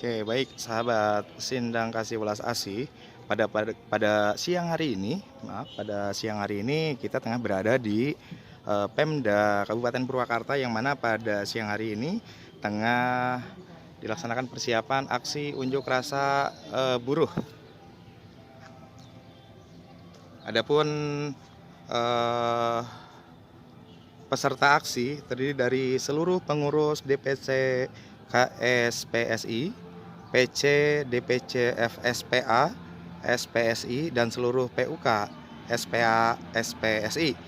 Oke, baik sahabat Sindang Kasih Welas Asih. Pada siang hari ini, kita tengah berada di Pemda Kabupaten Purwakarta, yang mana pada siang hari ini tengah dilaksanakan persiapan aksi unjuk rasa buruh. Adapun peserta aksi terdiri dari seluruh pengurus DPC KSPSI, PC, DPC FSPA, SPSI, dan seluruh PUK SPA, SPSI.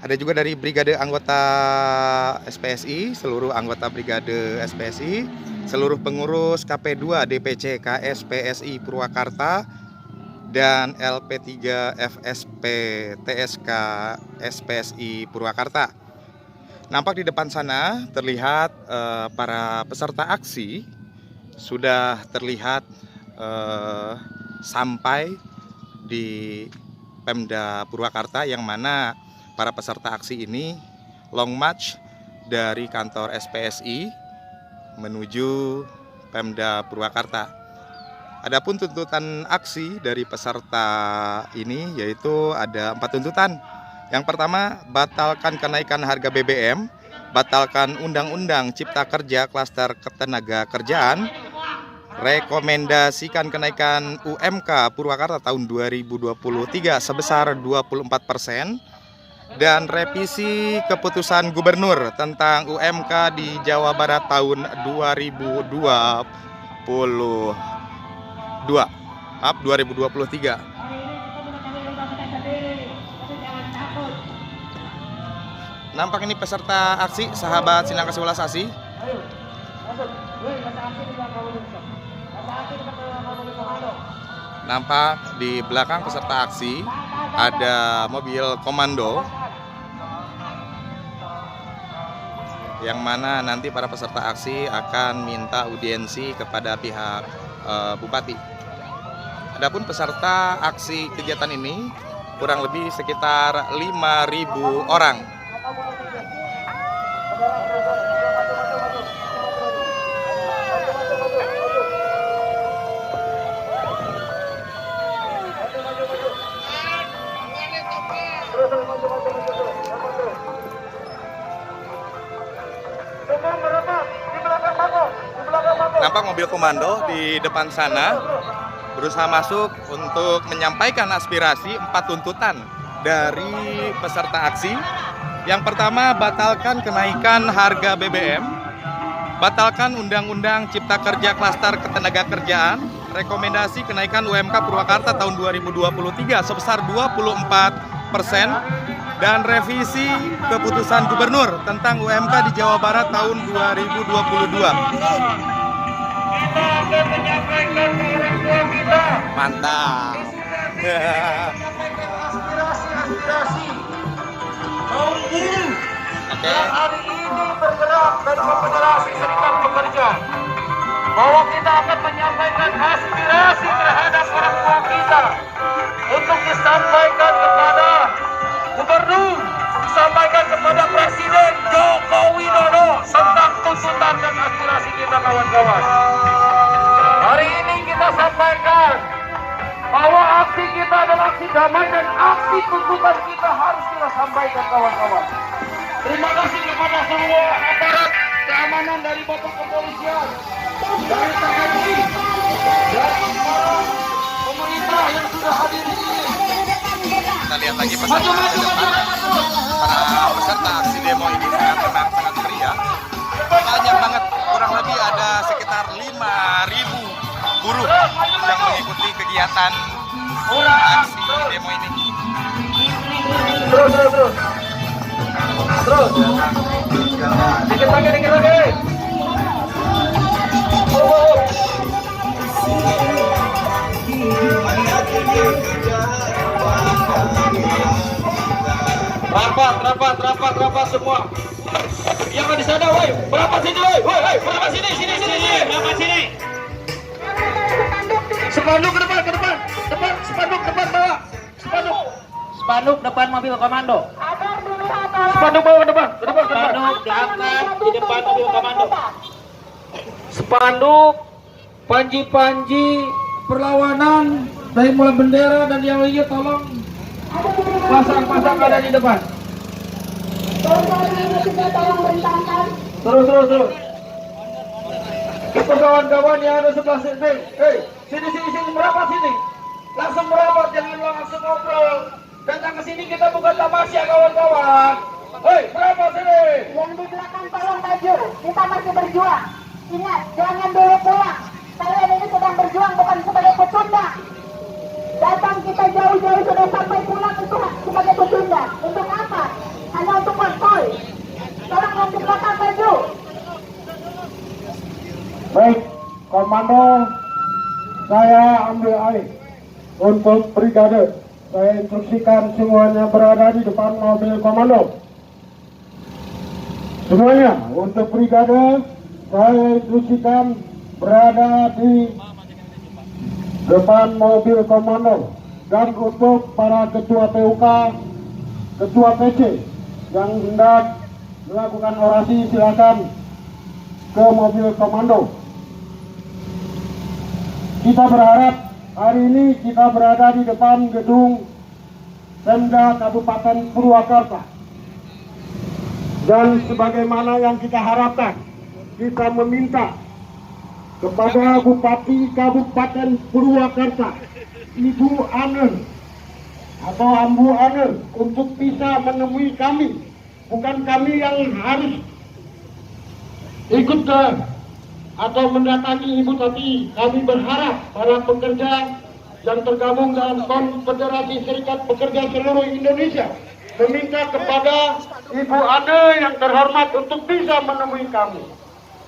Ada juga dari Brigade anggota SPSI, seluruh anggota Brigade SPSI, seluruh pengurus KP2 DPC KSPSI Purwakarta, dan LP3 FSP TSK SPSI Purwakarta. Nampak di depan sana terlihat para peserta aksi sudah terlihat sampai di Pemda Purwakarta, yang mana para peserta aksi ini long march dari kantor SPSI menuju Pemda Purwakarta. Adapun tuntutan aksi dari peserta ini yaitu ada 4 tuntutan. Yang pertama, batalkan kenaikan harga BBM, batalkan Undang-Undang Cipta Kerja Klaster Ketenagakerjaan, rekomendasikan kenaikan UMK Purwakarta tahun 2023 sebesar 24%, dan revisi keputusan gubernur tentang UMK di Jawa Barat tahun 2023. Nampak ini peserta aksi, sahabat Sindang Kasih Welas Asih. Nampak di belakang peserta aksi ada mobil komando, yang mana nanti para peserta aksi akan minta audiensi kepada pihak bupati. Adapun peserta aksi kegiatan ini kurang lebih sekitar 5.000 orang. Nampak mobil komando di depan sana berusaha masuk untuk menyampaikan aspirasi 4 tuntutan dari peserta aksi. Yang pertama, batalkan kenaikan harga BBM, batalkan Undang-Undang Cipta Kerja Klaster Ketenagakerjaan, rekomendasi kenaikan UMK Purwakarta tahun 2023 sebesar 24%, dan revisi keputusan gubernur tentang UMK di Jawa Barat tahun 2022. Kita akan menyampaikan ke orang tua kita. Mantap. Aspirasi kaum buruh yang hari ini bergerak dari Konfederasi Serikat Pekerja, bahwa kita akan menyampaikan aspirasi terhadap orang tua kita untuk disampaikan kepada gubernur, disampaikan kepada Presiden Joko Widodo tentang tuntutan dan aspirasi kita, kawan-kawan. Hari ini kita sampaikan bahwa aksi kita adalah aksi damai dan aksi tuntutan kita harus kita sampaikan, kawan-kawan. Terima kasih kepada semua aparat keamanan dari Bapak Kepolisian, dari TNI, dari pemerintah yang sudah hadir di sini. Kita lihat lagi peserta di depan. Para peserta aksi demo ini sangat meriah. Banyak banget, kurang lebih ada sekitar 5.000 buruh yang mengikuti kegiatan aksi demo ini. Terus. Dikit lagi. Rapat semua. Yang di sana, woi, berapa sini, woi, berapa sini. Berapa sini? Spanduk ke depan, spanduk depan bawah. Spanduk depan mobil komando. Spanduk bawa ke depan. Spanduk diangkat di depan mobil komando. Spanduk panji-panji perlawanan dari mulai bendera dan yang lainnya tolong pasang ada di depan. Terus. Itu kawan-kawan yang ada sebelah sini. Sini merapat sini. Langsung merapat, jangan langsung ngobrol. Datang ke sini, kita bukan tamasya kawan-kawan. Merapat sini. Yang di belakang tolong maju, kita masih berjuang. Ingat, jangan dulu pulang. Kalian ini sedang berjuang bukan sebagai pecundang. Datang kita jauh-jauh sudah sampai pulang itu sebagai pecundang. Untuk apa? Hanya untuk konvoy. Tolong yang di belakang maju. Baik, komando, saya ambil alih untuk brigade. Saya instruksikan semuanya berada di depan mobil komando. Semuanya untuk brigade, saya instruksikan berada di depan mobil komando. Dan untuk para ketua PUK, ketua PC yang hendak melakukan orasi, silakan ke mobil komando. Kita berharap hari ini kita berada di depan gedung Pemda Kabupaten Purwakarta. Dan sebagaimana yang kita harapkan, kita meminta kepada Bupati Kabupaten Purwakarta, Ibu Ane atau Ambu Ane, untuk bisa menemui kami. Bukan kami yang harus ikut ke atau mendatangi Ibu, tapi kami berharap para pekerja yang tergabung dalam Konfederasi Serikat Pekerja seluruh Indonesia meminta kepada Ibu Ane yang terhormat untuk bisa menemui kami.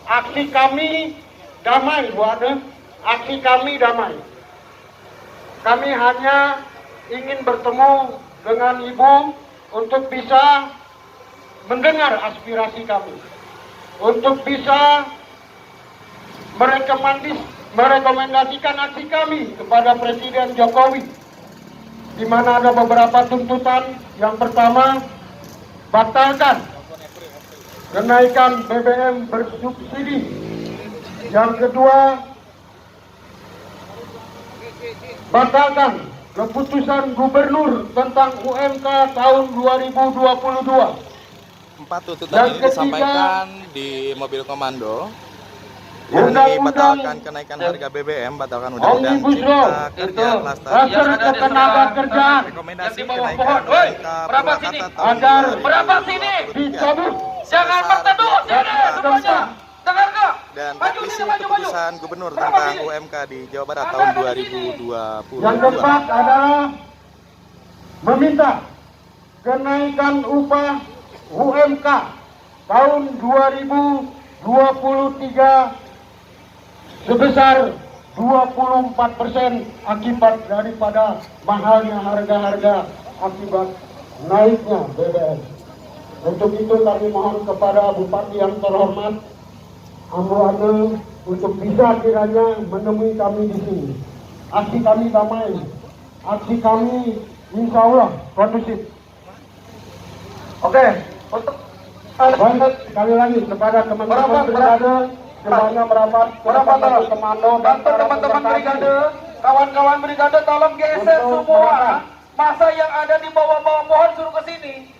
Aksi kami damai, Bu Ane. Aksi kami damai. Kami hanya ingin bertemu dengan Ibu untuk bisa mendengar aspirasi kami, untuk bisa merekomendasikan aksi kami kepada Presiden Jokowi, di mana ada beberapa tuntutan. Yang pertama, batalkan kenaikan BBM bersubsidi. Yang kedua, batalkan keputusan gubernur tentang UMK tahun 2022. 4 tuntutan ini disampaikan di mobil komando. Yakni batalkan kenaikan harga BBM, batalkan undang-undang cipta kerja klaster tenaga kerjaan rekomendasi yang di bawah kenaikan pohon. UMK Merapat sini, Purwakarta tahun agar 2023. merapat sini, dicabut. Jangan berteduh sini semuanya. Dengar nggak? Dan Maju revisi sini, maju. keputusan gubernur tentang UMK di Jawa Barat tahun 2022. Yang keempat adalah meminta kenaikan upah UMK tahun 2023 sebesar 24% akibat daripada mahalnya harga-harga akibat naiknya BBM. Untuk itu kami mohon kepada Bupati yang terhormat Ambu Ane untuk bisa kiranya menemui kami di sini. Aksi kami damai, aksi kami insya Allah kondusif. Oke, untuk Baik, sekali lagi kepada teman-teman brigade semuanya merapat tolong. komando dan Bantu teman-teman brigade, kawan-kawan brigade tolong geser semua masa yang ada di bawah-bawah pohon suruh ke sini.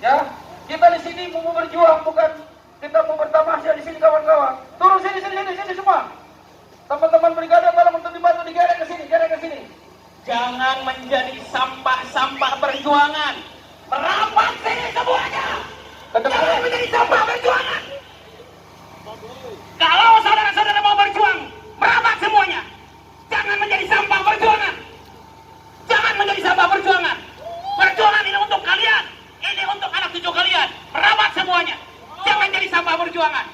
Ya, kita di sini mau berjuang, bukan kita mau bertamasya di sini kawan-kawan. Turun sini semua. Teman-teman brigade tolong untuk dibantu digerek ke sini. Jangan menjadi sampah-sampah perjuangan. Merapat sini semuanya. Jangan menjadi sampah perjuangan. Kalau saudara-saudara mau berjuang, merapat semuanya. Jangan menjadi sampah perjuangan. Jangan menjadi sampah perjuangan. Perjuangan ini untuk kalian. Ini untuk anak cucu kalian. Merapat semuanya. Jangan jadi sampah perjuangan.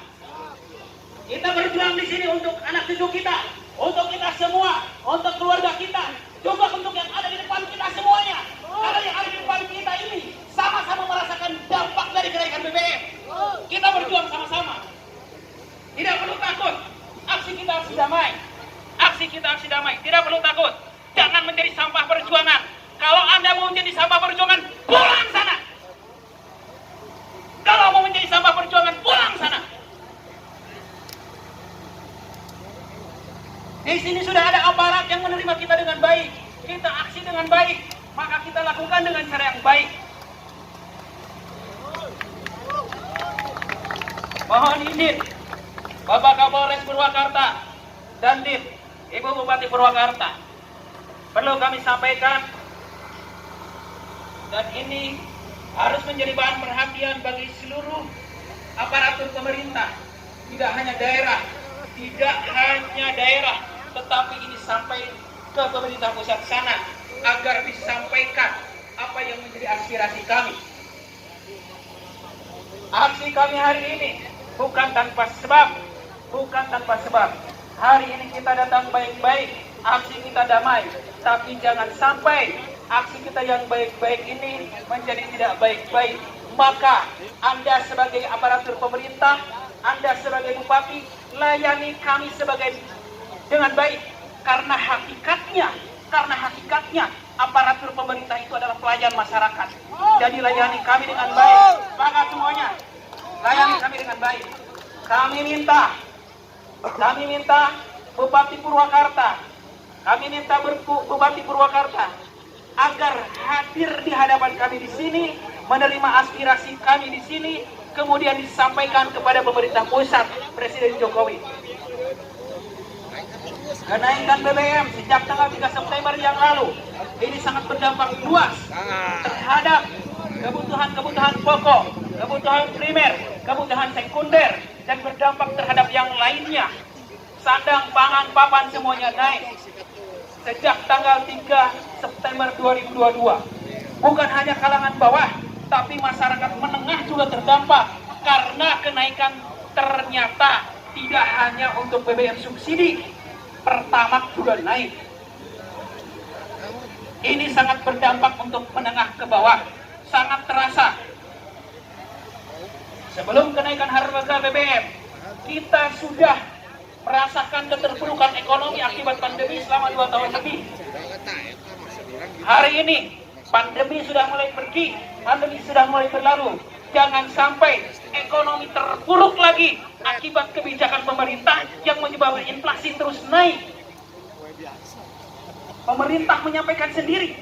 Kita berjuang di sini untuk anak cucu kita, untuk kita semua, untuk keluarga kita, juga untuk yang ada di depan kita semuanya. Karena yang ada di depan kita ini sama-sama merasakan dampak dari kenaikan BBM. Kita berjuang sama-sama. Tidak perlu takut. Aksi kita aksi damai. Aksi kita aksi damai. Tidak perlu takut. Jangan menjadi sampah perjuangan. Kalau Anda mau menjadi sampah perjuangan, pulang sana. Kalau mau menjadi sampah perjuangan, pulang sana. Di sini sudah ada aparat yang menerima kita dengan baik. Kita aksi dengan baik, maka kita lakukan dengan cara yang baik. Mohon izin Bapak Kapolres Purwakarta dan Dit Ibu Bupati Purwakarta, perlu kami sampaikan, dan ini harus menjadi bahan perhatian bagi seluruh aparatur pemerintah, tidak hanya daerah, tetapi ini sampai ke pemerintah pusat sana agar disampaikan apa yang menjadi aspirasi kami. Aksi kami hari ini bukan tanpa sebab. Hari ini kita datang baik-baik, aksi kita damai, tapi jangan sampai aksi kita yang baik-baik ini menjadi tidak baik-baik. Maka Anda sebagai aparatur pemerintah, Anda sebagai bupati, layani kami dengan baik, karena hakikatnya aparatur pemerintah itu adalah pelayan masyarakat. Jadi layani kami dengan baik. Semangat semuanya, layani kami dengan baik. Kami minta Bupati Purwakarta, Bupati Purwakarta agar hadir di hadapan kami di sini, menerima aspirasi kami di sini, kemudian disampaikan kepada pemerintah pusat, Presiden Jokowi. Kenaikan BBM sejak tanggal 3 September yang lalu ini sangat berdampak luas terhadap kebutuhan pokok, kebutuhan primer, kebutuhan sekunder, dan berdampak terhadap yang lainnya. Sandang, pangan, papan semuanya naik sejak tanggal 3 September 2022. Bukan hanya kalangan bawah, tapi masyarakat menengah juga terdampak karena kenaikan ternyata tidak hanya untuk BBM subsidi, Pertamax juga naik. Ini sangat berdampak untuk menengah ke bawah, sangat terasa. Sebelum kenaikan harga BBM, kita sudah merasakan keterpurukan ekonomi akibat pandemi selama 2 tahun lebih. Hari ini pandemi sudah mulai pergi, pandemi sudah mulai berlalu. Jangan sampai ekonomi terpuruk lagi akibat kebijakan pemerintah yang menyebabkan inflasi terus naik. Pemerintah menyampaikan sendiri,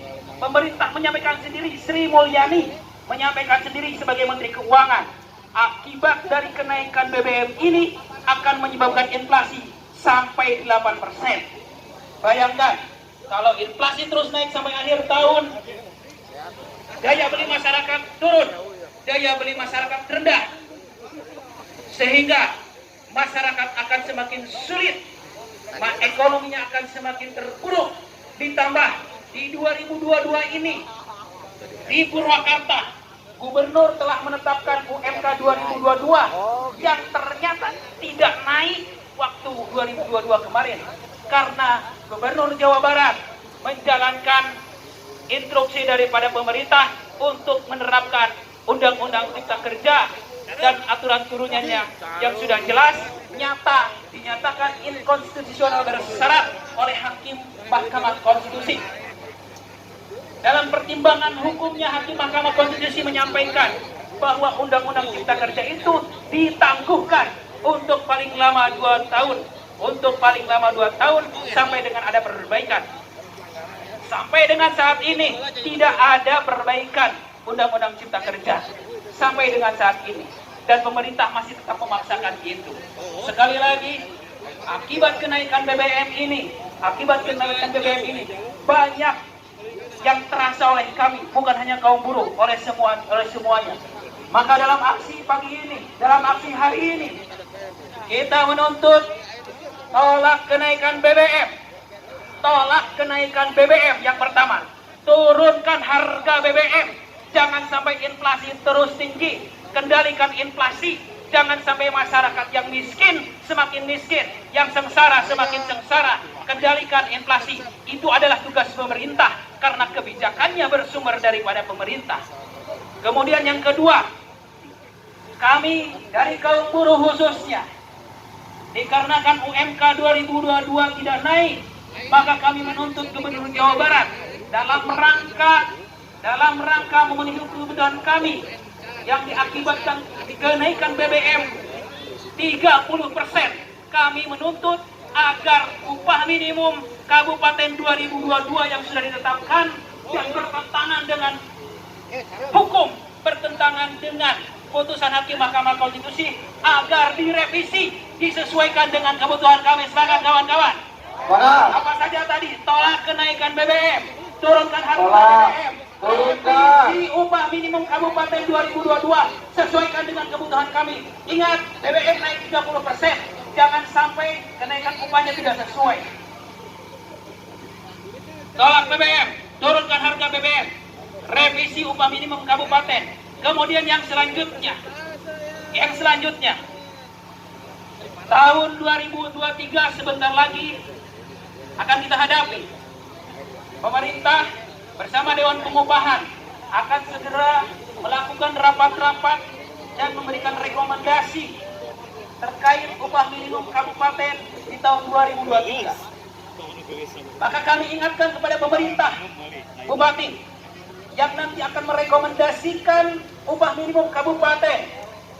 Sri Mulyani menyampaikan sendiri sebagai Menteri Keuangan, akibat dari kenaikan BBM ini akan menyebabkan inflasi sampai 8%. Bayangkan, kalau inflasi terus naik sampai akhir tahun, daya beli masyarakat turun, daya beli masyarakat rendah, sehingga masyarakat akan semakin sulit, ekonominya akan semakin terpuruk. Ditambah di 2022 ini di Purwakarta, Gubernur telah menetapkan UMK 2022 yang ternyata tidak naik waktu 2022 kemarin karena Gubernur Jawa Barat menjalankan instruksi daripada pemerintah untuk menerapkan Undang-Undang Cipta Kerja dan aturan turunannya yang sudah jelas nyata dinyatakan inkonstitusional bersyarat oleh Hakim Mahkamah Konstitusi. Dalam pertimbangan hukumnya, Hakim Mahkamah Konstitusi menyampaikan bahwa Undang-Undang Cipta Kerja itu ditangguhkan untuk paling lama 2 tahun. Sampai dengan ada perbaikan. Sampai dengan saat ini tidak ada perbaikan Undang-Undang Cipta Kerja. Sampai dengan saat ini. Dan pemerintah masih tetap memaksakan itu. Sekali lagi, akibat kenaikan BBM ini, banyak yang terasa oleh kami, bukan hanya kaum buruh, oleh semuanya. Maka dalam aksi hari ini, kita menuntut tolak kenaikan BBM. Yang pertama, turunkan harga BBM. Jangan sampai inflasi terus tinggi. Kendalikan inflasi. Jangan sampai masyarakat yang miskin semakin miskin, yang sengsara semakin sengsara. Kendalikan inflasi. Itu adalah tugas pemerintah karena kebijakannya bersumber daripada pemerintah. Kemudian yang kedua, kami dari kaum buruh khususnya, dikarenakan UMK 2022 tidak naik, maka kami menuntut Gubernur Jawa Barat dalam rangka memenuhi kebutuhan kami yang diakibatkan kenaikan BBM 30%. Kami menuntut agar upah minimum Kabupaten 2022 yang sudah ditetapkan yang bertentangan dengan hukum, bertentangan dengan putusan Hakim Mahkamah Konstitusi agar direvisi, disesuaikan dengan kebutuhan kami. Semangat kawan-kawan. Apa saja tadi? Tolak kenaikan BBM, turunkan harga BBM, revisi upah minimum Kabupaten 2022 sesuaikan dengan kebutuhan kami. Ingat, BBM naik 30%, jangan sampai kenaikan upahnya tidak sesuai. Tolak BBM, turunkan harga BBM, revisi upah minimum kabupaten. Kemudian yang selanjutnya, tahun 2023 sebentar lagi akan kita hadapi. Pemerintah bersama Dewan Pengupahan akan segera melakukan rapat-rapat dan memberikan rekomendasi terkait upah minimum kabupaten di tahun 2023. Maka kami ingatkan kepada pemerintah, bupati, yang nanti akan merekomendasikan upah minimum kabupaten.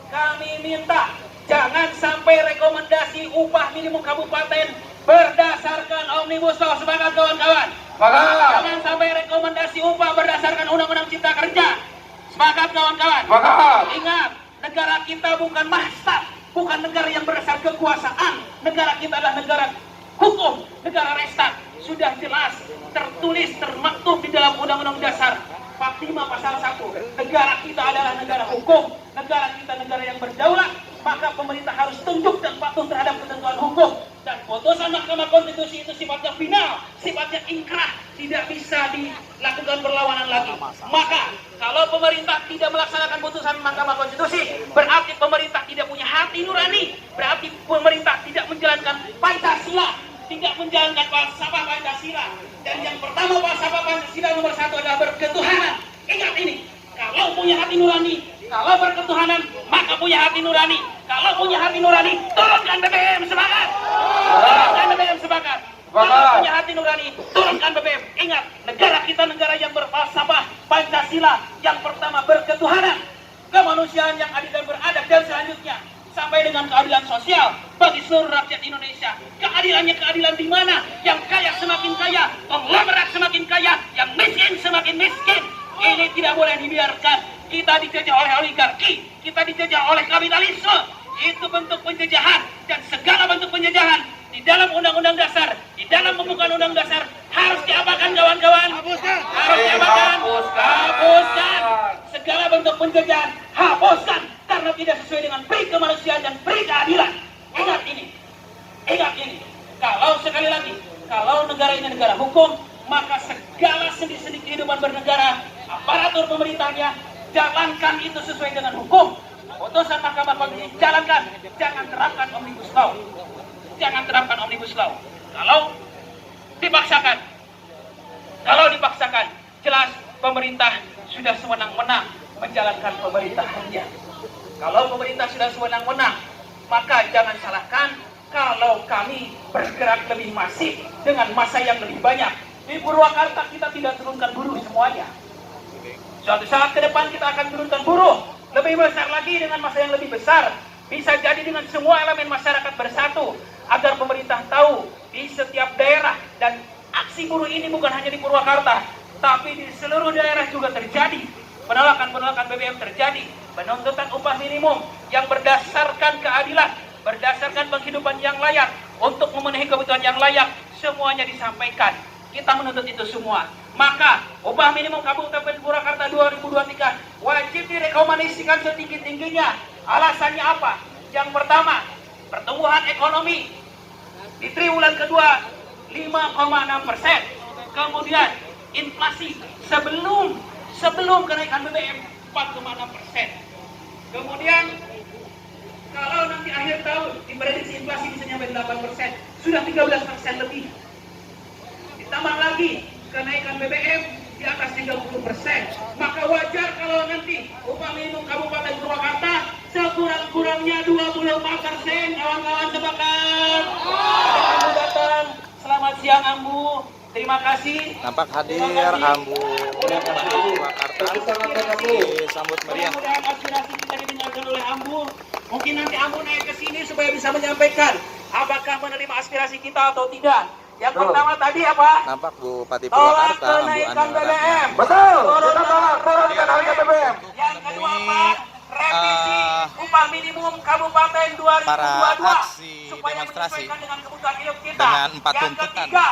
Kami minta jangan sampai rekomendasi upah minimum kabupaten berdasarkan Omnibus Law. Semangat kawan-kawan. Jangan sampai rekomendasi upah berdasarkan Undang-Undang Cipta Kerja. Semangat kawan-kawan. Ingat, negara kita bukan mahsab, bukan negara yang berdasar kekuasaan. Negara kita adalah negara hukum, negara restat. Sudah jelas tertulis, termaktub di dalam Undang-Undang Dasar 45 pasal 1. Negara kita adalah negara hukum, negara kita negara yang berdaulat, maka pemerintah harus tunduk dan patuh terhadap ketentuan hukum. Dan putusan Mahkamah Konstitusi itu sifatnya final, sifatnya inkrah, tidak bisa dilakukan perlawanan lagi. Maka kalau pemerintah tidak melaksanakan putusan Mahkamah Konstitusi, berarti pemerintah tidak punya hati nurani, berarti pemerintah tidak menjalankan Pancasila, tidak menjalankan falsafah Pancasila. Dan yang pertama falsafah Pancasila nomor 1 adalah berketuhanan. Ingat ini, kalau punya hati nurani, kalau berketuhanan, maka punya hati nurani. Kalau punya hati nurani, turunkan BBM, semangat. Turunkan BBM, semangat. Kalau punya hati nurani, turunkan BBM. Ingat, negara kita negara yang berfalsafah Pancasila. Yang pertama berketuhanan, kemanusiaan yang adil dan beradab, dan selanjutnya sampai dengan keadilan sosial bagi seluruh rakyat Indonesia. Keadilannya keadilan di mana? Yang kaya semakin kaya, konglomerat semakin kaya, yang miskin semakin miskin. Ini tidak boleh dibiarkan. Kita dijajah oleh oligarki, kita dijajah oleh kapitalisme. Itu bentuk penjajahan, dan segala bentuk penjajahan di dalam Undang-Undang Dasar, di dalam pembukaan Undang Dasar harus diapakan kawan-kawan? Harus diapakan? Hapuskan. Segala bentuk penjajahan, hapuskan. Karena tidak sesuai dengan peri kemanusiaan dan peri keadilan. Ingat ini. Ingat ini. Kalau sekali lagi, kalau negara ini negara hukum, maka segala sendi-sendi kehidupan bernegara, aparatur pemerintahnya, jalankan itu sesuai dengan hukum. Putusan Mahkamah Konstitusi jalankan. Jangan terapkan Omnibus Law. Jangan terapkan Omnibus Law. Kalau dipaksakan, jelas pemerintah sudah sewenang-wenang menjalankan pemerintahannya. Kalau pemerintah sudah sewenang-wenang, maka jangan salahkan kalau kami bergerak lebih masif dengan massa yang lebih banyak. Di Purwakarta kita tidak turunkan buruh semuanya. Suatu saat ke depan kita akan turunkan buruh lebih besar lagi dengan massa yang lebih besar. Bisa jadi dengan semua elemen masyarakat bersatu agar pemerintah tahu di setiap daerah, dan aksi buruh ini bukan hanya di Purwakarta, tapi di seluruh daerah juga terjadi. Penolakan BBM terjadi, penuntutan upah minimum yang berdasarkan keadilan, berdasarkan penghidupan yang layak, untuk memenuhi kebutuhan yang layak, semuanya disampaikan. Kita menuntut itu semua. Maka upah minimum Kabupaten Purwakarta 2023 wajib direkomendasikan setinggi-tingginya. Alasannya apa? Yang pertama, pertumbuhan ekonomi di triwulan kedua 5,6%. Kemudian inflasi sebelum kenaikan BBM 4,6%. Kemudian kalau nanti akhir tahun diprediksi inflasi bisa sampai 8%, sudah 13% lebih. Ditambah lagi kenaikan BBM di atas 30%, maka wajar kalau nanti upah minimum Kabupaten Purwakarta sekurang-kurangnya 24%. Kawan-kawan sepakat? Ambu datang. Selamat siang Ambu. Terima kasih. Nampak hadir Ambu Purwakarta disambut meriah. Mudah-mudahan aspirasi kita didengarkan oleh Ambu. Mungkin nanti Ambu naik ke sini supaya bisa menyampaikan apa apakah menerima aspirasi kita atau tidak. Yang pertama tadi apa? Nampak Bupati Tolak Purwakarta, Ambu kenaikan Anu BBM. Betul. Kita tolak turunkan harga BBM. Yang kedua apa? Revisi upah minimum kabupaten 2022 para aksi supaya demonstrasi menyesuaikan dengan kebutuhan hidup kita. dengan 4 Yang tuntutan. ketiga,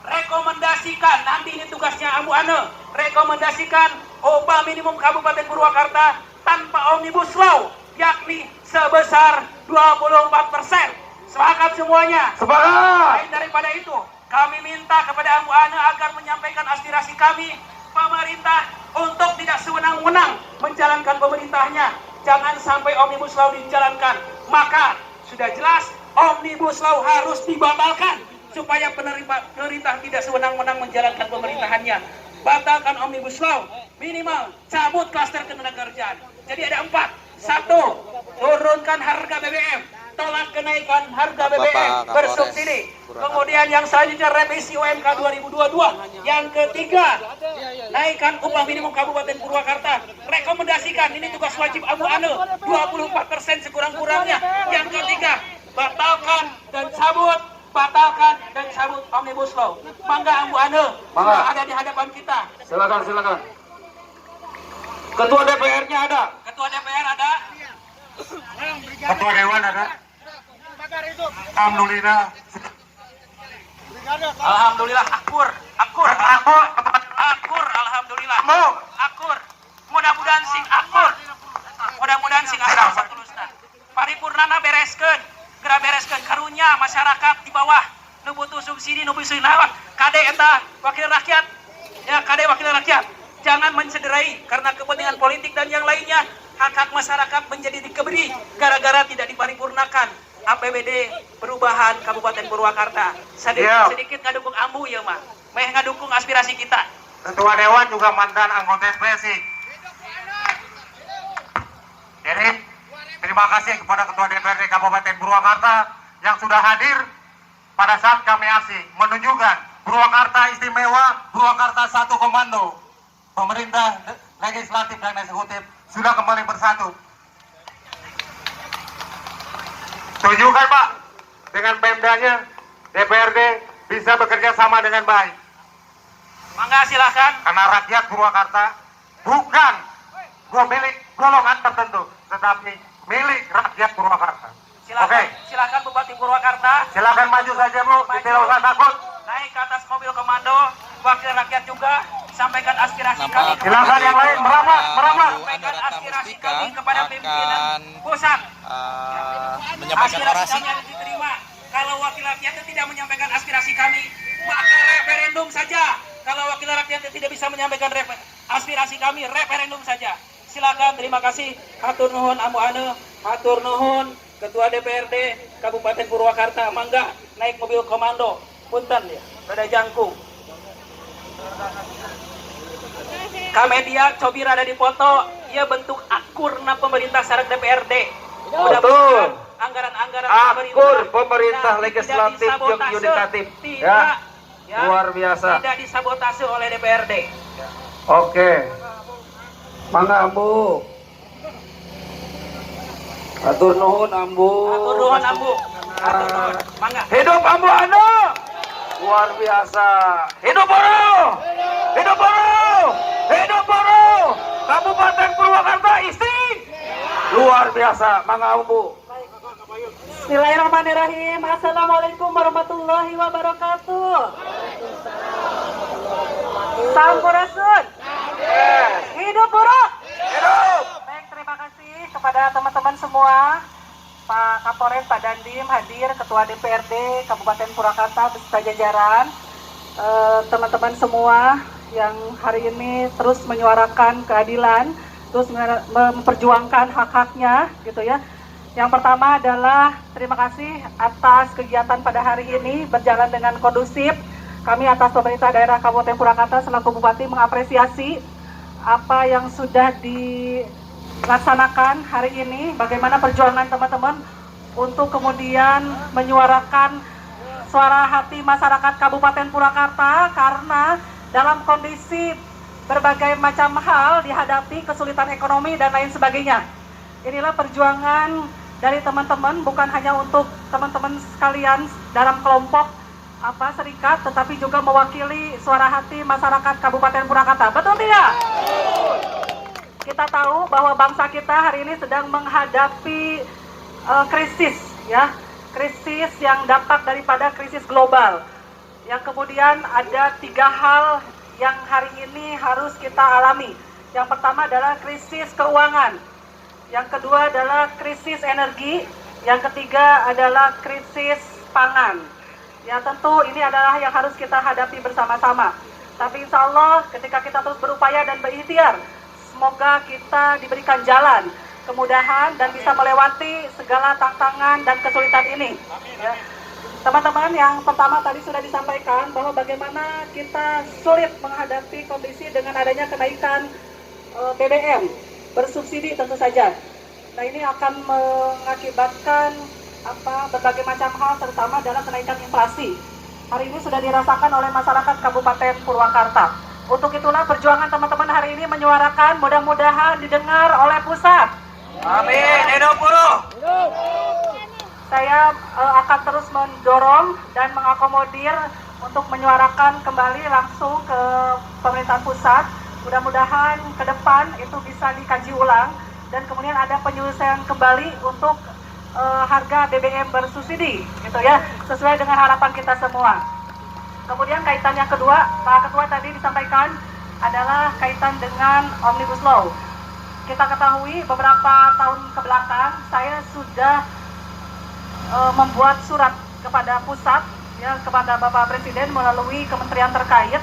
rekomendasikan, nanti ini tugasnya Ambu Ane, rekomendasikan upah minimum Kabupaten Purwakarta tanpa omnibus law, yakni sebesar 24%. Sepakat semuanya? Sepakat. Lain daripada itu, kami minta kepada Ambu Ane agar menyampaikan aspirasi kami, pemerintah untuk tidak sewenang-wenang menjalankan pemerintahnya. Jangan sampai omnibus law dijalankan. Maka sudah jelas omnibus law harus dibatalkan supaya pemerintah tidak sewenang-wenang menjalankan pemerintahannya. Batalkan omnibus law, minimal cabut klaster ketenagakerjaan. Jadi ada 4. 1. Turunkan harga BBM, tolak kenaikan harga BBM Bapak bersubsidi. Kapolres Kemudian yang selanjutnya revisi UMK 2022. Yang ketiga, naikkan upah minimum Kabupaten Purwakarta. Rekomendasikan, ini tugas wajib Ambu Ane, 24% sekurang-kurangnya. Yang ketiga, batalkan dan cabut omnibus law. Mangga Ambu Ane, sudah ada di hadapan kita. Silakan. Ketua DPR-nya ada. Ketua DPR ada. Ketua Dewan ada. Alhamdulillah. Alhamdulillah akur. Alhamdulillah. Akur. Mudah-mudahan sing akur. Seterusnya. Paripurnana bereskeun. Gera bereskeun karunya masyarakat di bawah nu butuh subsidi, nu butuh naon. Kade eta wakil rakyat. Ya, kade wakil rakyat. Jangan mencederai karena kepentingan politik dan yang lainnya. Hak-hak masyarakat menjadi dikebiri gara-gara tidak diparipurnakan APBD perubahan Kabupaten Purwakarta. Sedikit ngadukung Ambu ya mah. Meh ngadukung aspirasi kita. Ketua Dewan juga mantan anggota SPSI. Jadi terima kasih kepada Ketua DPRD Kabupaten Purwakarta yang sudah hadir pada saat kami aksi menunjukkan Purwakarta istimewa, Purwakarta satu komando. Pemerintah, legislatif dan eksekutif sudah kembali bersatu. Tunjukkan Pak, dengan Pemdanya DPRD bisa bekerja sama dengan baik. Mangga silakan. Karena rakyat Purwakarta bukan milik golongan tertentu, tetapi milik rakyat Purwakarta. Silakan Bupati Purwakarta. Silakan maju saja Bu, tidak usah takut. Naik ke atas mobil komando, wakil rakyat juga sampaikan aspirasi kami. Silakan yang lain meramah. Sampaikan aspirasi kami kepada pimpinan pusat. Menyampaikan Aspirasi orasi. kami harus diterima. Kalau wakil rakyatnya tidak menyampaikan aspirasi kami, maka referendum saja. Kalau wakil rakyatnya tidak bisa menyampaikan aspirasi kami, referendum saja. Silakan, terima kasih. Hatur nuhun Ambu Ane, hatur nuhun Ketua DPRD Kabupaten Purwakarta. Mangga naik mobil komando. Punten ya, rada jangkung. Kamedia cobi rada dipoto, ia bentuk akurna pemerintah sareng DPRD. Mudah-mudahan anggaran-anggaran pemerintah legislatif yang yudikatif. Tidak, ya, luar biasa. Tidak disabotase oleh DPRD. Oke. Mangga Ambu. Atur nuhun Ambu. Atur nuhun Ambu. Atur nuhun. Mangga. Hidup Ambu Ane. Luar biasa. Hidup Boro. Hidup Boro. Hidup Boro. Kabupaten Purwakarta isti. Luar biasa. Mangga Ambu. Bismillahirrahmanirrahim. Assalamualaikum warahmatullahi wabarakatuh. Sampurasun. Hidup buruk. Hidup. Baik, terima kasih kepada teman-teman semua. Pak Kapolres, Pak Dandim hadir, Ketua DPRD Kabupaten Purwakarta beserta jajaran, teman-teman semua yang hari ini terus menyuarakan keadilan, terus memperjuangkan hak-haknya, gitu ya. Yang pertama adalah terima kasih atas kegiatan pada hari ini berjalan dengan kondusif. Kami atas pemerintah daerah Kabupaten Purwakarta selaku Bupati mengapresiasi apa yang sudah dilaksanakan hari ini, bagaimana perjuangan teman-teman untuk kemudian menyuarakan suara hati masyarakat Kabupaten Purwakarta, karena dalam kondisi berbagai macam hal dihadapi kesulitan ekonomi dan lain sebagainya. Inilah perjuangan dari teman-teman, bukan hanya untuk teman-teman sekalian dalam kelompok serikat, tetapi juga mewakili suara hati masyarakat Kabupaten Purwakarta. Betul tidak? Kita tahu bahwa bangsa kita hari ini sedang menghadapi krisis, ya, krisis yang dampak daripada krisis global. Yang kemudian ada 3 hal yang hari ini harus kita alami. Yang pertama adalah krisis keuangan, yang kedua adalah krisis energi, yang ketiga adalah krisis pangan. Ya, tentu ini adalah yang harus kita hadapi bersama-sama. Tapi insya Allah ketika kita terus berupaya dan berikhtiar, semoga kita diberikan jalan, kemudahan, dan bisa melewati segala tantangan dan kesulitan ini. Ya. Teman-teman, yang pertama tadi sudah disampaikan bahwa bagaimana kita sulit menghadapi kondisi dengan adanya kenaikan BBM bersubsidi tentu saja. Nah, ini akan mengakibatkan berbagai macam hal, terutama dalam kenaikan inflasi. Hari ini sudah dirasakan oleh masyarakat Kabupaten Purwakarta. Untuk itulah perjuangan teman-teman hari ini menyuarakan, mudah-mudahan didengar oleh pusat. Amin. Hidup buruh. Saya akan terus mendorong dan mengakomodir untuk menyuarakan kembali langsung ke pemerintahan pusat. Mudah-mudahan ke depan itu bisa dikaji ulang dan kemudian ada penyelesaian kembali untuk harga BBM bersubsidi, gitu ya, sesuai dengan harapan kita semua. Kemudian kaitan yang kedua, Pak Ketua tadi disampaikan adalah kaitan dengan Omnibus Law. Kita ketahui beberapa tahun kebelakang saya sudah membuat surat kepada pusat, ya, kepada Bapak Presiden melalui kementerian terkait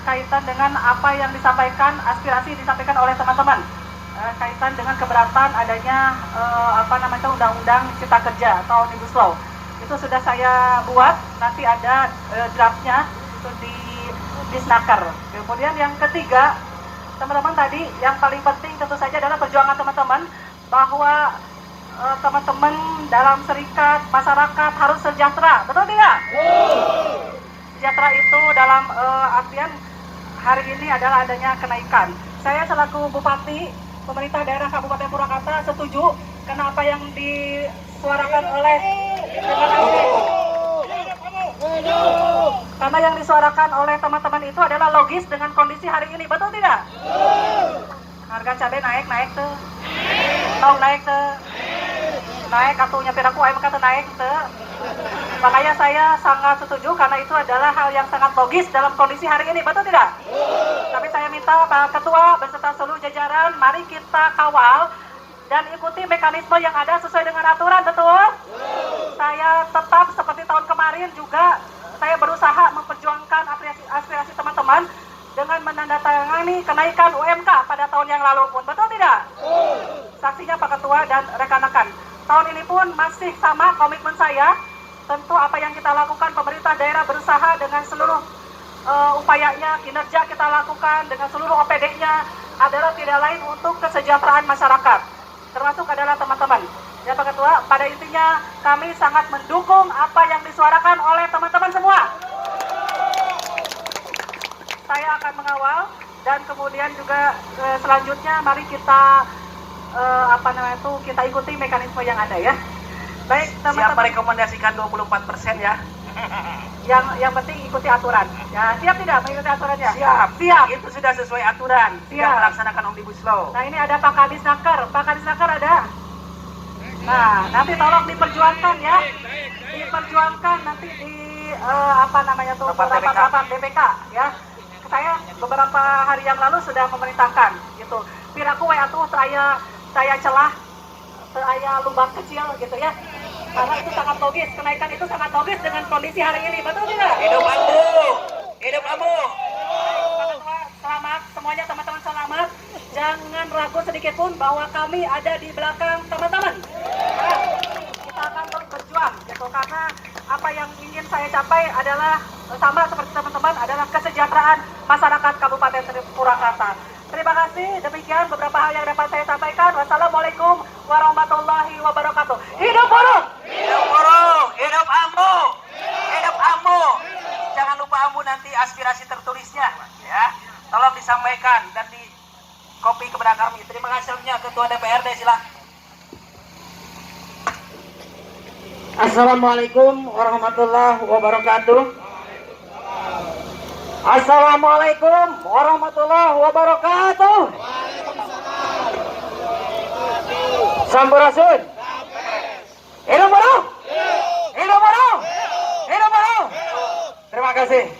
kaitan dengan apa yang disampaikan, aspirasi disampaikan oleh teman-teman kaitan dengan keberatan adanya undang-undang Cipta Kerja atau Omnibus Law. Itu sudah saya buat, nanti ada draftnya itu di Disnaker. Kemudian yang ketiga, teman-teman tadi yang paling penting tentu saja adalah perjuangan teman-teman bahwa teman-teman dalam serikat masyarakat harus sejahtera, betul tidak? Sejahtera itu dalam artian hari ini adalah adanya kenaikan. Saya selaku Bupati, pemerintah daerah Kabupaten Purwakarta setuju karena apa yang disuarakan oleh teman-teman itu adalah logis dengan kondisi hari ini, betul tidak? Harga cabai naik tuh, tong naik tuh, naik atau nyapir aku ayam kata naik tuh. Makanya saya sangat setuju karena itu adalah hal yang sangat logis dalam kondisi hari ini, betul tidak? Tapi saya minta Pak Ketua beserta seluruh jajaran, mari kita kawal dan ikuti mekanisme yang ada sesuai dengan aturan, betul? Saya tetap seperti tahun kemarin juga, saya berusaha memperjuangkan aspirasi teman-teman dengan menandatangani kenaikan UMK pada tahun yang lalu pun, betul tidak? Saksinya Pak Ketua dan rekan-rekan. Tahun ini pun masih sama komitmen saya. Tentu apa yang kita lakukan, pemerintah daerah berusaha dengan seluruh upayanya, kinerja kita lakukan dengan seluruh OPD-nya adalah tidak lain untuk kesejahteraan masyarakat, termasuk adalah teman-teman. Ya Pak Ketua, pada intinya kami sangat mendukung apa yang disuarakan oleh teman-teman semua. Saya akan mengawal dan kemudian juga selanjutnya mari kita kita ikuti mekanisme yang ada ya. Baik, teman-teman. Siap merekomendasikan 24% ya. Yang penting ikuti aturan. Ya, siap tidak mengikuti aturannya? Siap. Siap. Itu sudah sesuai aturan. Tidak melaksanakan Omnibus Law. Nah, ini ada Pak Kadisnaker. Pak Kadisnaker ada? Nah, nanti tolong diperjuangkan ya. Diperjuangkan nanti di rapat BPK ya. Saya beberapa hari yang lalu sudah memerintahkan gitu. Piraku atuh saya celah, saya lubang kecil gitu ya. Karena itu sangat logis, kenaikan itu sangat logis dengan kondisi hari ini, betul tidak? Hidup Ambu! Hidup Ambu! Selamat, semuanya teman-teman selamat. Jangan ragu sedikit pun bahwa kami ada di belakang teman-teman. Nah, kita akan terus berjuang gitu, karena apa yang ingin saya capai adalah sama seperti teman-teman, adalah kesejahteraan masyarakat Kabupaten Purwakarta. Terima kasih, demikian beberapa hal yang dapat saya sampaikan. Wassalamualaikum warahmatullahi wabarakatuh. Hidup buruh! Hidup buruh! Hidup Ambu! Hidup Ambu! Jangan lupa Ambu nanti aspirasi tertulisnya ya. Tolong disampaikan dan di copy kepada kami. Terima kasih Ketua DPRD, silakan. Assalamualaikum warahmatullahi wabarakatuh. Assalamualaikum warahmatullahi wabarakatuh. Sampurasun. Hidup baru. Hidup baru. Hidup baru. Terima kasih.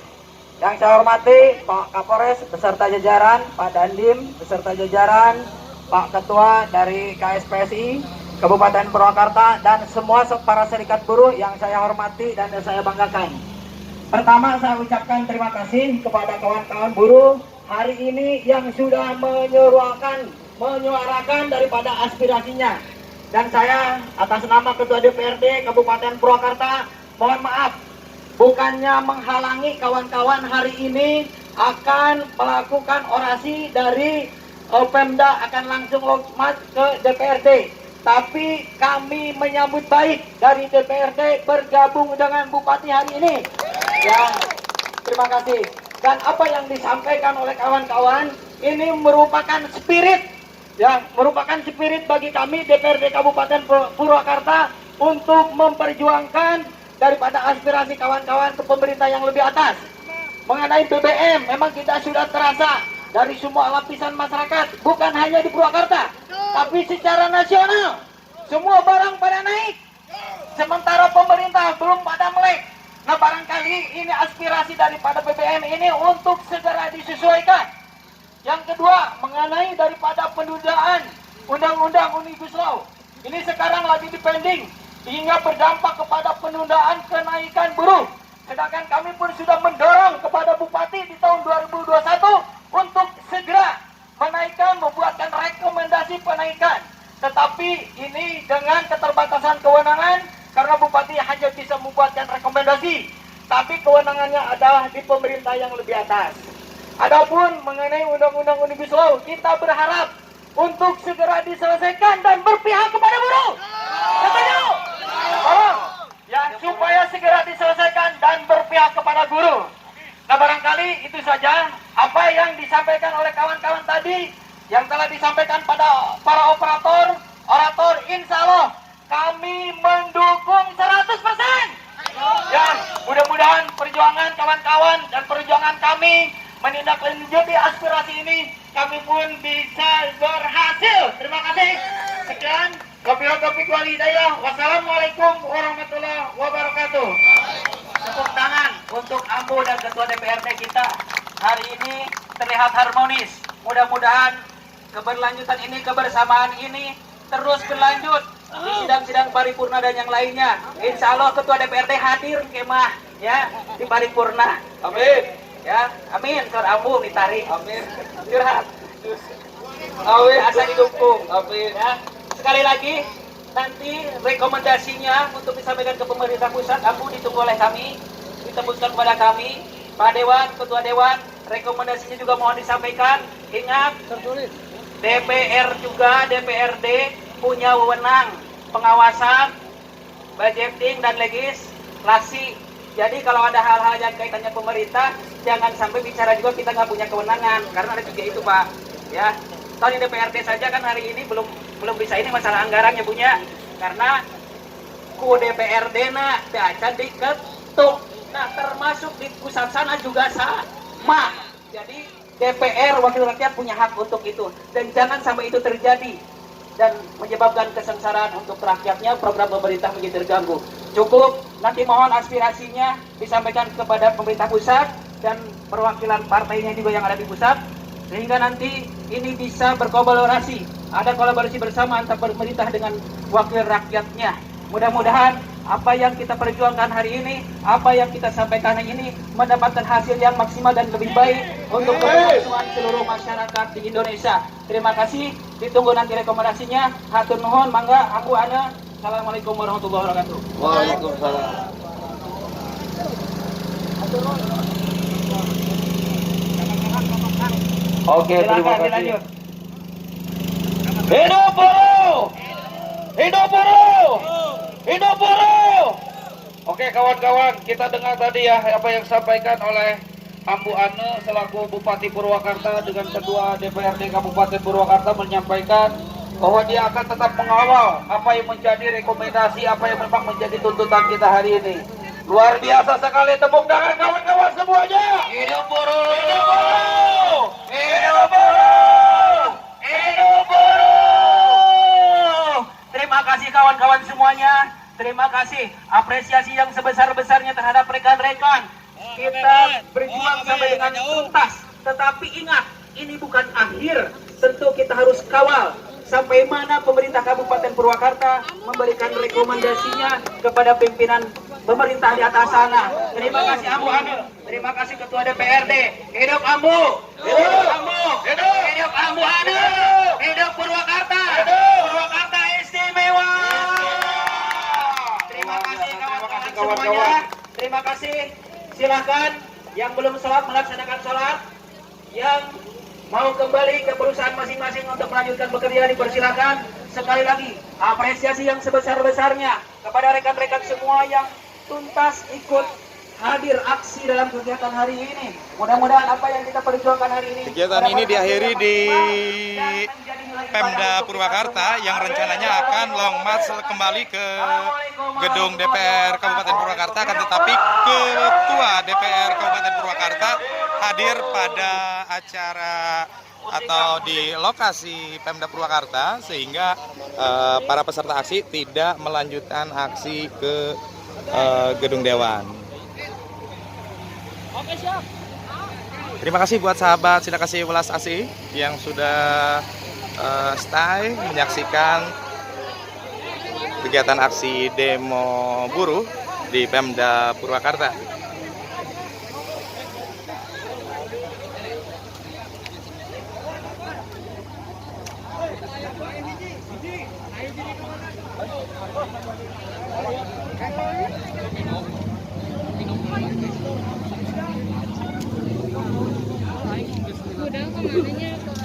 Yang saya hormati Pak Kapolres beserta jajaran, Pak Dandim beserta jajaran, Pak Ketua dari KSPSI Kabupaten Purwakarta, dan semua para serikat buruh yang saya hormati dan saya banggakan. Pertama, saya ucapkan terima kasih kepada kawan-kawan buruh hari ini yang sudah menyuarakan daripada aspirasinya. Dan saya atas nama Ketua DPRD Kabupaten Purwakarta mohon maaf, bukannya menghalangi kawan-kawan hari ini akan melakukan orasi dari Pemda akan langsung lompat ke DPRD. Tapi kami menyambut baik dari DPRD bergabung dengan Bupati hari ini. Ya, terima kasih. Dan apa yang disampaikan oleh kawan-kawan ini merupakan spirit, ya, merupakan spirit bagi kami DPRD Kabupaten Purwakarta untuk memperjuangkan daripada aspirasi kawan-kawan ke pemerintah yang lebih atas. Mengenai BBM, memang kita sudah terasa dari semua lapisan masyarakat, bukan hanya di Purwakarta, tapi secara nasional. Semua barang pada naik, sementara pemerintah belum pada melek. Nah, barangkali ini aspirasi daripada BBM ini untuk segera disesuaikan. Yang kedua, mengenai daripada penundaan Undang-Undang Omnibus Law. Ini sekarang lagi dipending, hingga berdampak kepada penundaan kenaikan buruh. Sedangkan kami pun sudah mendorong kepada Bupati di tahun 2021 untuk segera menaikkan, membuatkan rekomendasi penaikan. Tetapi ini dengan keterbatasan kewenangan, karena Bupati hanya bisa membuatkan rekomendasi, tapi kewenangannya adalah di pemerintah yang lebih atas. Adapun mengenai Undang-Undang Omnibus Law, kita berharap untuk segera diselesaikan dan berpihak kepada buruh. Setuju? Tolong, ya, supaya segera diselesaikan dan berpihak kepada buruh. Nah, barangkali itu saja apa yang disampaikan oleh kawan-kawan tadi, yang telah disampaikan pada para orator, insya Allah kami mendukung 100%. Ya, mudah-mudahan perjuangan kawan-kawan dan perjuangan kami menindaklanjuti aspirasi ini, kami pun bisa berhasil. Terima kasih. Sekian, wabillahi taufiq wal hidayah. Wassalamualaikum warahmatullahi wabarakatuh. Tepuk tangan untuk Ambu dan Ketua DPRD kita. Hari ini terlihat harmonis. Mudah-mudahan keberlanjutan ini, kebersamaan ini terus berlanjut di sidang-sidang paripurna dan yang lainnya. Insya Allah Ketua DPRD hadir kemah, ya, di paripurna. Amin. Ya, amin. Sur Ambu ditarik. Amin. Curhat. Amin. Asa didukung. Amin. Ya. Sekali lagi, nanti rekomendasinya untuk disampaikan ke pemerintah pusat, Ambu ditunggu oleh kami, ditembuskan kepada kami, Pak Dewan, Ketua Dewan, rekomendasinya juga mohon disampaikan. Ingat, DPR juga, DPRD punya wewenang pengawasan, budgeting dan legislasi. Jadi kalau ada hal-hal yang kaitannya pemerintah, jangan sampai bicara juga kita nggak punya kewenangan, karena ada juga itu, Pak. Ya, tahun di DPRD saja kan hari ini belum bisa, ini masalah anggarannya punya, karena ku DPRD na acan diketuk. Nah, termasuk di pusat sana juga sama. Jadi DPR wakil rakyat punya hak untuk itu, dan jangan sampai itu terjadi dan menyebabkan kesengsaraan untuk rakyatnya, program pemerintah menjadi terganggu. Cukup, nanti mohon aspirasinya disampaikan kepada pemerintah pusat dan perwakilan partainya juga yang ada di pusat, sehingga nanti ini bisa berkolaborasi, ada kolaborasi bersama antara pemerintah dengan wakil rakyatnya. Mudah-mudahan apa yang kita perjuangkan hari ini, apa yang kita sampaikan hari ini mendapatkan hasil yang maksimal dan lebih baik untuk keberlangsungan seluruh masyarakat di Indonesia. Terima kasih, ditunggu nanti rekomendasinya. Hatur nuhun, mangga, aku Ana. Assalamualaikum warahmatullahi wabarakatuh. Waalaikumsalam. Oke, terima kasih. Hidup buruh! Hidup buruh! Hidup buruh! Oke kawan-kawan, kita dengar tadi ya apa yang disampaikan oleh Ambu Ane selaku Bupati Purwakarta dengan Ketua DPRD Kabupaten Purwakarta menyampaikan bahwa dia akan tetap mengawal apa yang menjadi rekomendasi, apa yang memang menjadi tuntutan kita hari ini. Luar biasa sekali, tepuk tangan kawan-kawan semuanya. Hidup buruh! Hidup buruh! Hidup buruh! Hidup buruh! Terima kasih kawan-kawan semuanya. Terima kasih apresiasi yang sebesar-besarnya terhadap rekan-rekan. Kita berjuang sampai dengan tuntas. Tetapi ingat, ini bukan akhir. Tentu kita harus kawal sampai mana pemerintah Kabupaten Purwakarta memberikan rekomendasinya kepada pimpinan pemerintah di atas sana. Terima kasih Ambu Hanul. Terima kasih Ketua DPRD. Hidup Ambu! Hidup Ambu! Hidup Ambu Hanul! Hidup Purwakarta! Purwakarta istimewa! Terima kasih kawan-kawan semuanya. Terima kasih. Silakan yang belum sholat melaksanakan sholat. Yang mau kembali ke perusahaan masing-masing untuk melanjutkan bekerja dipersilakan. Sekali lagi apresiasi yang sebesar-besarnya kepada rekan-rekan semua yang tuntas ikut hadir aksi dalam kegiatan hari ini. Mudah-mudahan apa yang kita perjuangkan hari ini. Kegiatan ini diakhiri di Pemda Purwakarta yang rencananya akan long march kembali ke gedung DPR Kabupaten Purwakarta, akan tetapi Ketua DPR Kabupaten Purwakarta hadir pada acara atau di lokasi Pemda Purwakarta sehingga para peserta aksi tidak melanjutkan aksi ke gedung Dewan. Terima kasih buat sahabat Sidak Kasih Welas Asih yang sudah stay menyaksikan kegiatan aksi demo buruh di Pemda Purwakarta. Udah kemana